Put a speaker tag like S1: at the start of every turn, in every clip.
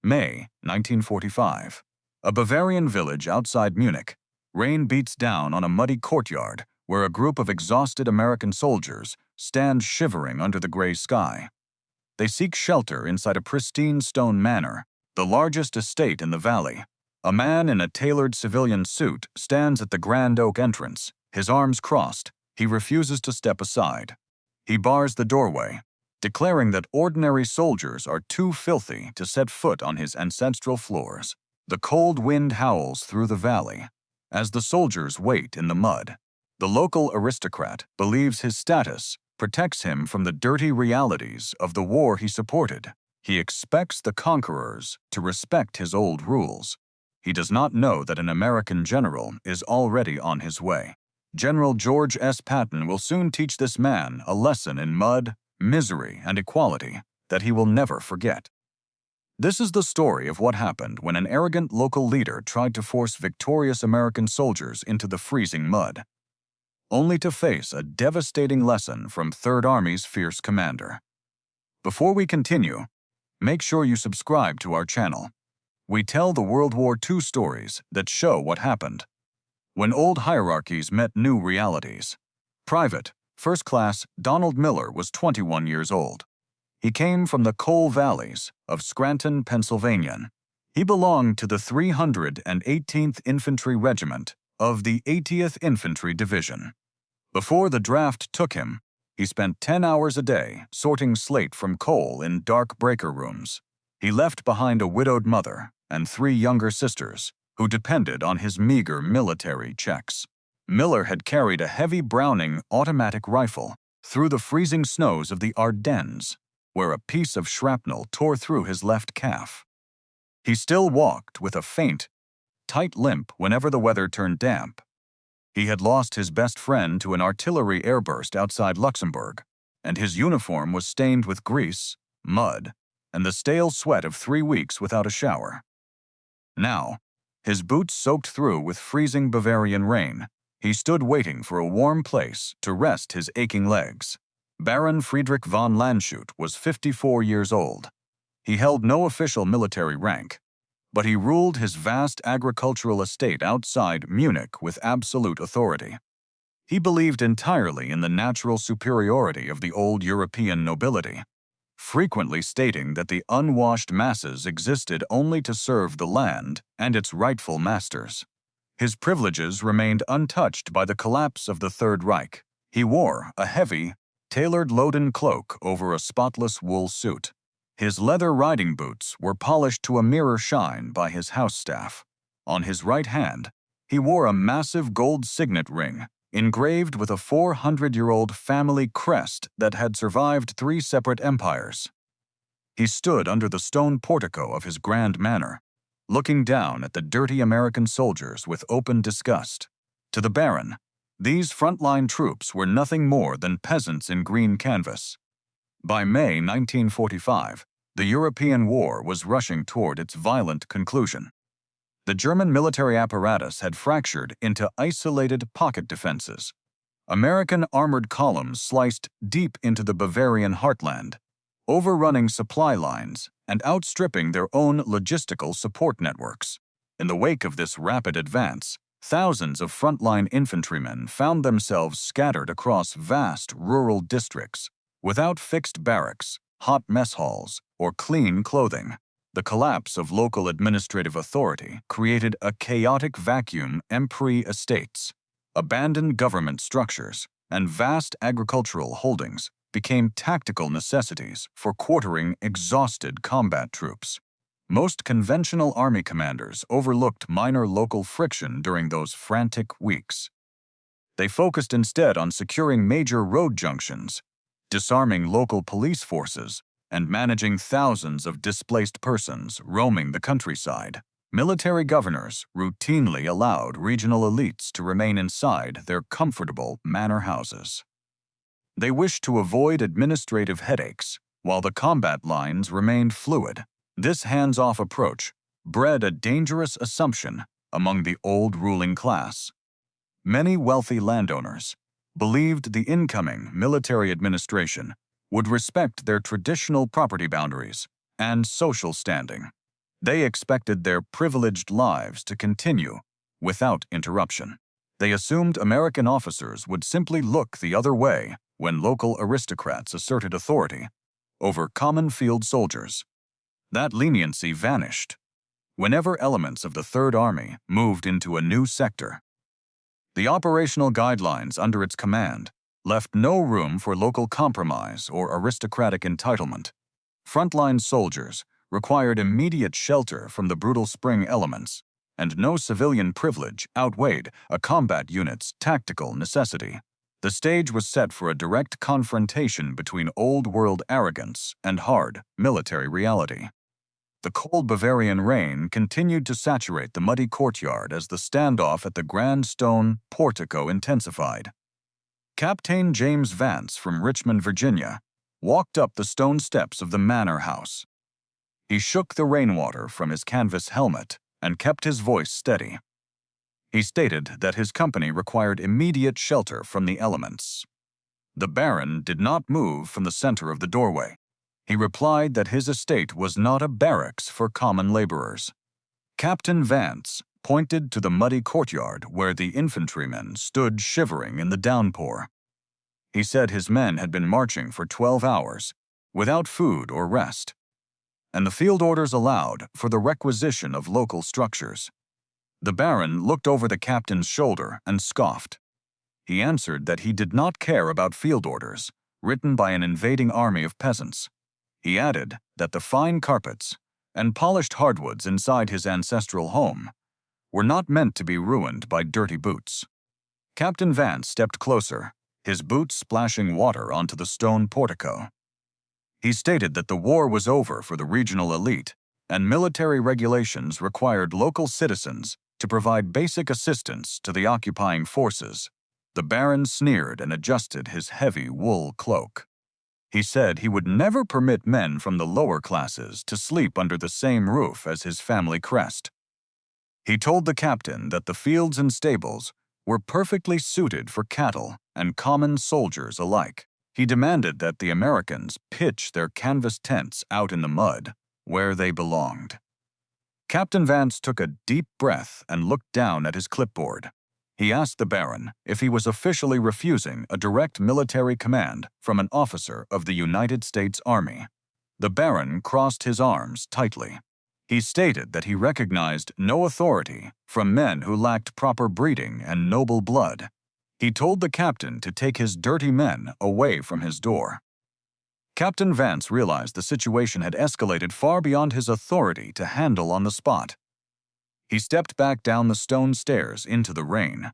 S1: May 1945. A Bavarian village outside Munich. Rain beats down on a muddy courtyard where a group of exhausted American soldiers stand shivering under the gray sky. They seek shelter inside a pristine stone manor, the largest estate in the valley. A man in a tailored civilian suit stands at the grand oak entrance, his arms crossed. He refuses to step aside. He bars the doorway, declaring that ordinary soldiers are too filthy to set foot on his ancestral floors. The cold wind howls through the valley as the soldiers wait in the mud. The local aristocrat believes his status protects him from the dirty realities of the war he supported. He expects the conquerors to respect his old rules. He does not know that an American general is already on his way. General George S. Patton will soon teach this man a lesson in mud, misery, and equality that he will never forget. This is the story of what happened when an arrogant local leader tried to force victorious American soldiers into the freezing mud, only to face a devastating lesson from Third Army's fierce commander. Before we continue, make sure you subscribe to our channel. We tell the World War II stories that show what happened when old hierarchies met new realities. Private, First Class Donald Miller was 21 years old. He came from the coal valleys of Scranton, Pennsylvania. He belonged to the 318th Infantry Regiment of the 80th Infantry Division. Before the draft took him, he spent 10 hours a day sorting slate from coal in dark breaker rooms. He left behind a widowed mother and 3 younger sisters who depended on his meager military checks. Miller had carried a heavy Browning automatic rifle through the freezing snows of the Ardennes, where a piece of shrapnel tore through his left calf. He still walked with a faint, tight limp whenever the weather turned damp. He had lost his best friend to an artillery airburst outside Luxembourg, and his uniform was stained with grease, mud, and the stale sweat of 3 weeks without a shower. Now, his boots soaked through with freezing Bavarian rain, he stood waiting for a warm place to rest his aching legs. Baron Friedrich von Landshut was 54 years old. He held no official military rank, but he ruled his vast agricultural estate outside Munich with absolute authority. He believed entirely in the natural superiority of the old European nobility, frequently stating that the unwashed masses existed only to serve the land and its rightful masters. His privileges remained untouched by the collapse of the Third Reich. He wore a heavy, tailored loden cloak over a spotless wool suit. His leather riding boots were polished to a mirror shine by his house staff. On his right hand, he wore a massive gold signet ring engraved with a 400-year-old family crest that had survived 3 separate empires. He stood under the stone portico of his grand manor, looking down at the dirty American soldiers with open disgust. To the Baron, these frontline troops were nothing more than peasants in green canvas. By May 1945, the European war was rushing toward its violent conclusion. The German military apparatus had fractured into isolated pocket defenses. American armored columns sliced deep into the Bavarian heartland, overrunning supply lines and outstripping their own logistical support networks. In the wake of this rapid advance, thousands of frontline infantrymen found themselves scattered across vast rural districts, without fixed barracks, hot mess halls, or clean clothing. The collapse of local administrative authority created a chaotic vacuum. Empire estates, abandoned government structures, and vast agricultural holdings became tactical necessities for quartering exhausted combat troops. Most conventional army commanders overlooked minor local friction during those frantic weeks. They focused instead on securing major road junctions, disarming local police forces, and managing thousands of displaced persons roaming the countryside. Military governors routinely allowed regional elites to remain inside their comfortable manor houses. They wished to avoid administrative headaches, while the combat lines remained fluid. This hands-off approach bred a dangerous assumption among the old ruling class. Many wealthy landowners believed the incoming military administration would respect their traditional property boundaries and social standing. They expected their privileged lives to continue without interruption. They assumed American officers would simply look the other way when local aristocrats asserted authority over common field soldiers. That leniency vanished whenever elements of the Third Army moved into a new sector. The operational guidelines under its command left no room for local compromise or aristocratic entitlement. Frontline soldiers required immediate shelter from the brutal spring elements, and no civilian privilege outweighed a combat unit's tactical necessity. The stage was set for a direct confrontation between old-world arrogance and hard military reality. The cold Bavarian rain continued to saturate the muddy courtyard as the standoff at the grand stone portico intensified. Captain James Vance from Richmond, Virginia, walked up the stone steps of the manor house. He shook the rainwater from his canvas helmet and kept his voice steady. He stated that his company required immediate shelter from the elements. The Baron did not move from the center of the doorway. He replied that his estate was not a barracks for common laborers. Captain Vance pointed to the muddy courtyard where the infantrymen stood shivering in the downpour. He said his men had been marching for 12 hours, without food or rest, and the field orders allowed for the requisition of local structures. The Baron looked over the captain's shoulder and scoffed. He answered that he did not care about field orders written by an invading army of peasants. He added that the fine carpets and polished hardwoods inside his ancestral home were not meant to be ruined by dirty boots. Captain Vance stepped closer, his boots splashing water onto the stone portico. He stated that the war was over for the regional elite, and military regulations required local citizens to provide basic assistance to the occupying forces. The Baron sneered and adjusted his heavy wool cloak. He said he would never permit men from the lower classes to sleep under the same roof as his family crest. He told the captain that the fields and stables were perfectly suited for cattle and common soldiers alike. He demanded that the Americans pitch their canvas tents out in the mud, where they belonged. Captain Vance took a deep breath and looked down at his clipboard. He asked the Baron if he was officially refusing a direct military command from an officer of the United States Army. The Baron crossed his arms tightly. He stated that he recognized no authority from men who lacked proper breeding and noble blood. He told the captain to take his dirty men away from his door. Captain Vance realized the situation had escalated far beyond his authority to handle on the spot. He stepped back down the stone stairs into the rain.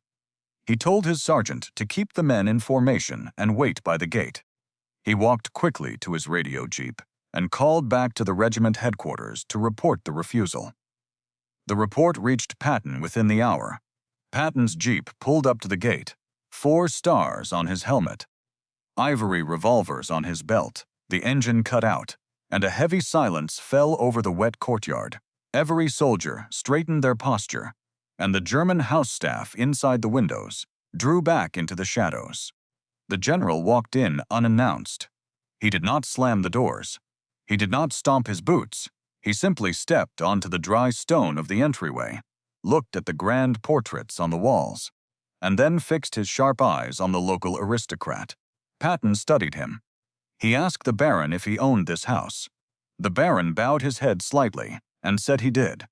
S1: He told his sergeant to keep the men in formation and wait by the gate. He walked quickly to his radio jeep and called back to the regiment headquarters to report the refusal. The report reached Patton within the hour. Patton's jeep pulled up to the gate, 4 stars on his helmet, ivory revolvers on his belt, the engine cut out, and a heavy silence fell over the wet courtyard. Every soldier straightened their posture, and the German house staff inside the windows drew back into the shadows. The general walked in unannounced. He did not slam the doors. He did not stomp his boots. He simply stepped onto the dry stone of the entryway, looked at the grand portraits on the walls, and then fixed his sharp eyes on the local aristocrat. Patton studied him. He asked the Baron if he owned this house. The Baron bowed his head slightly and said he did.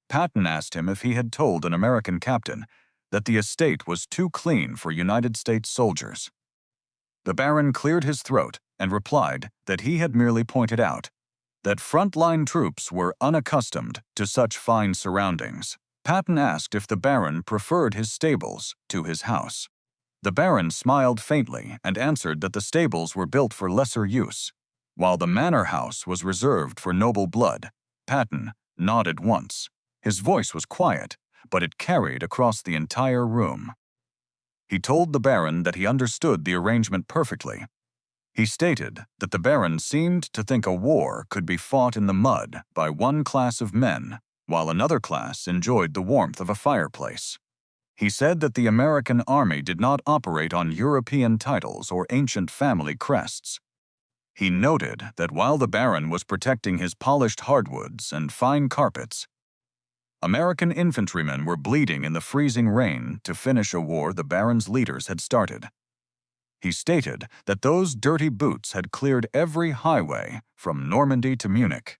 S1: Patton asked him if he had told an American captain that the estate was too clean for United States soldiers. The Baron cleared his throat and replied that he had merely pointed out that frontline troops were unaccustomed to such fine surroundings. Patton asked if the Baron preferred his stables to his house. The Baron smiled faintly and answered that the stables were built for lesser use, while the manor house was reserved for noble blood. Patton nodded once. His voice was quiet, but it carried across the entire room. He told the Baron that he understood the arrangement perfectly. He stated that the Baron seemed to think a war could be fought in the mud by one class of men, while another class enjoyed the warmth of a fireplace. He said that the American army did not operate on European titles or ancient family crests. He noted that while the Baron was protecting his polished hardwoods and fine carpets, American infantrymen were bleeding in the freezing rain to finish a war the Baron's leaders had started. He stated that those dirty boots had cleared every highway from Normandy to Munich.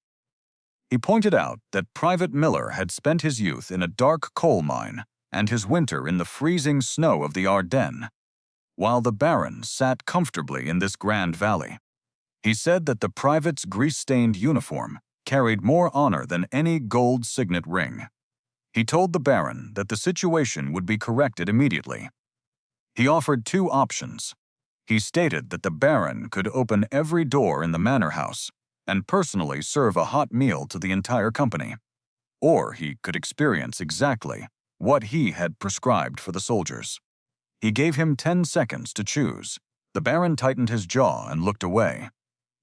S1: He pointed out that Private Miller had spent his youth in a dark coal mine and his winter in the freezing snow of the Ardennes, while the Baron sat comfortably in this grand valley. He said that the private's grease-stained uniform carried more honor than any gold signet ring. He told the Baron that the situation would be corrected immediately. He offered two options. He stated that the Baron could open every door in the manor house and personally serve a hot meal to the entire company, or he could experience exactly what he had prescribed for the soldiers. He gave him 10 seconds to choose. The Baron tightened his jaw and looked away.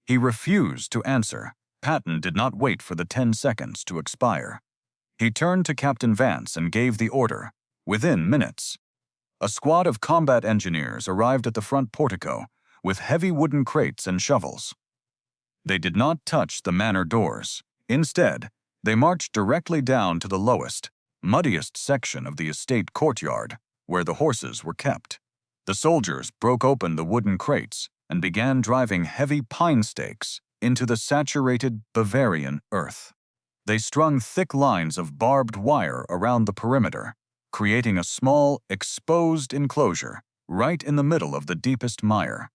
S1: He refused to answer. Patton did not wait for the 10 seconds to expire. He turned to Captain Vance and gave the order. Within minutes, a squad of combat engineers arrived at the front portico with heavy wooden crates and shovels. They did not touch the manor doors. Instead, they marched directly down to the lowest, muddiest section of the estate courtyard, where the horses were kept. The soldiers broke open the wooden crates and began driving heavy pine stakes into the saturated Bavarian earth. They strung thick lines of barbed wire around the perimeter, creating a small, exposed enclosure right in the middle of the deepest mire.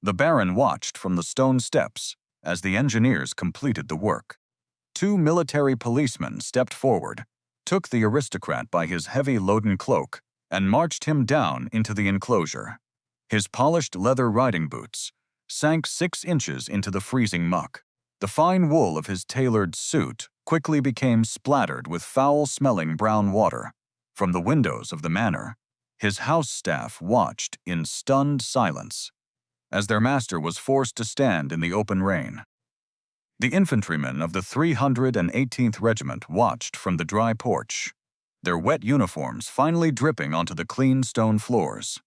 S1: The Baron watched from the stone steps as the engineers completed the work. 2 military policemen stepped forward, took the aristocrat by his heavy loden cloak, and marched him down into the enclosure. His polished leather riding boots sank 6 inches into the freezing muck. The fine wool of his tailored suit quickly became splattered with foul-smelling brown water. From the windows of the manor, his house staff watched in stunned silence as their master was forced to stand in the open rain. The infantrymen of the 318th Regiment watched from the dry porch, their wet uniforms finally dripping onto the clean stone floors.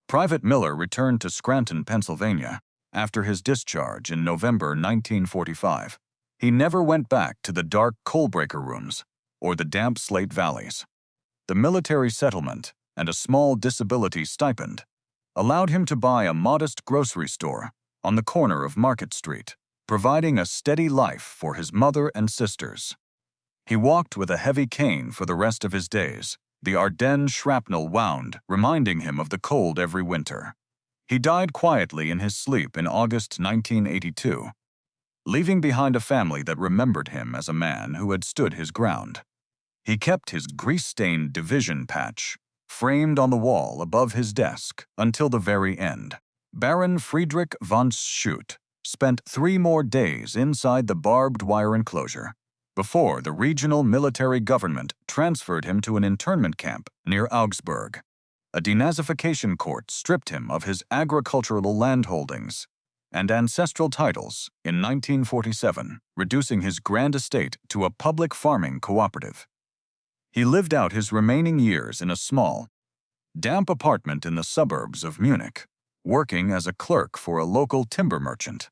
S1: Private Miller returned to Scranton, Pennsylvania, after his discharge in November 1945. He never went back to the dark coal-breaker rooms or the damp slate valleys. The military settlement and a small disability stipend allowed him to buy a modest grocery store on the corner of Market Street, providing a steady life for his mother and sisters. He walked with a heavy cane for the rest of his days, the Ardennes shrapnel wound, reminding him of the cold every winter. He died quietly in his sleep in August 1982, leaving behind a family that remembered him as a man who had stood his ground. He kept his grease-stained division patch framed on the wall above his desk until the very end. Baron Friedrich von Schutt spent 3 more days inside the barbed wire enclosure before the regional military government transferred him to an internment camp near Augsburg. A denazification court stripped him of his agricultural landholdings and ancestral titles in 1947, reducing his grand estate to a public farming cooperative. He lived out his remaining years in a small, damp apartment in the suburbs of Munich, working as a clerk for a local timber merchant.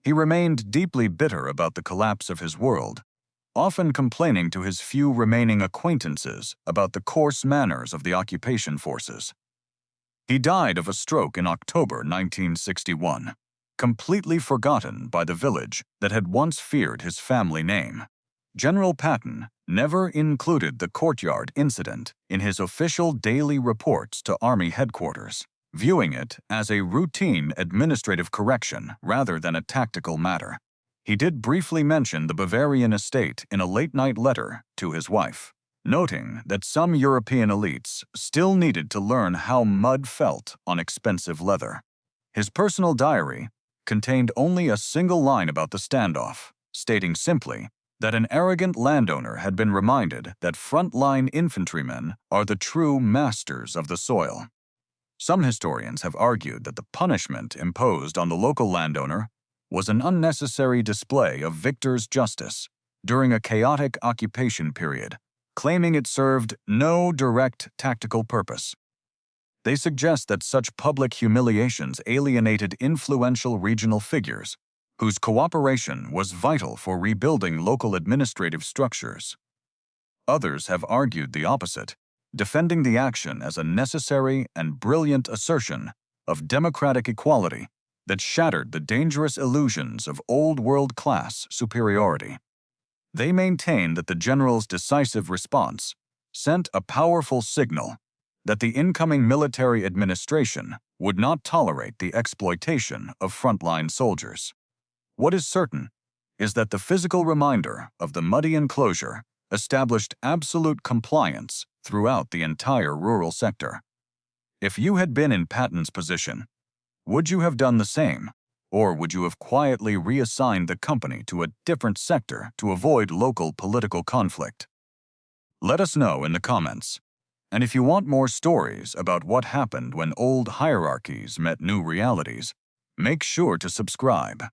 S1: He remained deeply bitter about the collapse of his world, often complaining to his few remaining acquaintances about the coarse manners of the occupation forces. He died of a stroke in October 1961, completely forgotten by the village that had once feared his family name. General Patton never included the courtyard incident in his official daily reports to Army headquarters, viewing it as a routine administrative correction rather than a tactical matter. He did briefly mention the Bavarian estate in a late-night letter to his wife, noting that some European elites still needed to learn how mud felt on expensive leather. His personal diary contained only a single line about the standoff, stating simply that an arrogant landowner had been reminded that front-line infantrymen are the true masters of the soil. Some historians have argued that the punishment imposed on the local landowner was an unnecessary display of victor's justice during a chaotic occupation period, claiming it served no direct tactical purpose. They suggest that such public humiliations alienated influential regional figures, whose cooperation was vital for rebuilding local administrative structures. Others have argued the opposite, defending the action as a necessary and brilliant assertion of democratic equality that shattered the dangerous illusions of old world class superiority. They maintain that the general's decisive response sent a powerful signal that the incoming military administration would not tolerate the exploitation of frontline soldiers. What is certain is that the physical reminder of the muddy enclosure established absolute compliance throughout the entire rural sector. If you had been in Patton's position, would you have done the same, or would you have quietly reassigned the company to a different sector to avoid local political conflict? Let us know in the comments. And if you want more stories about what happened when old hierarchies met new realities, make sure to subscribe.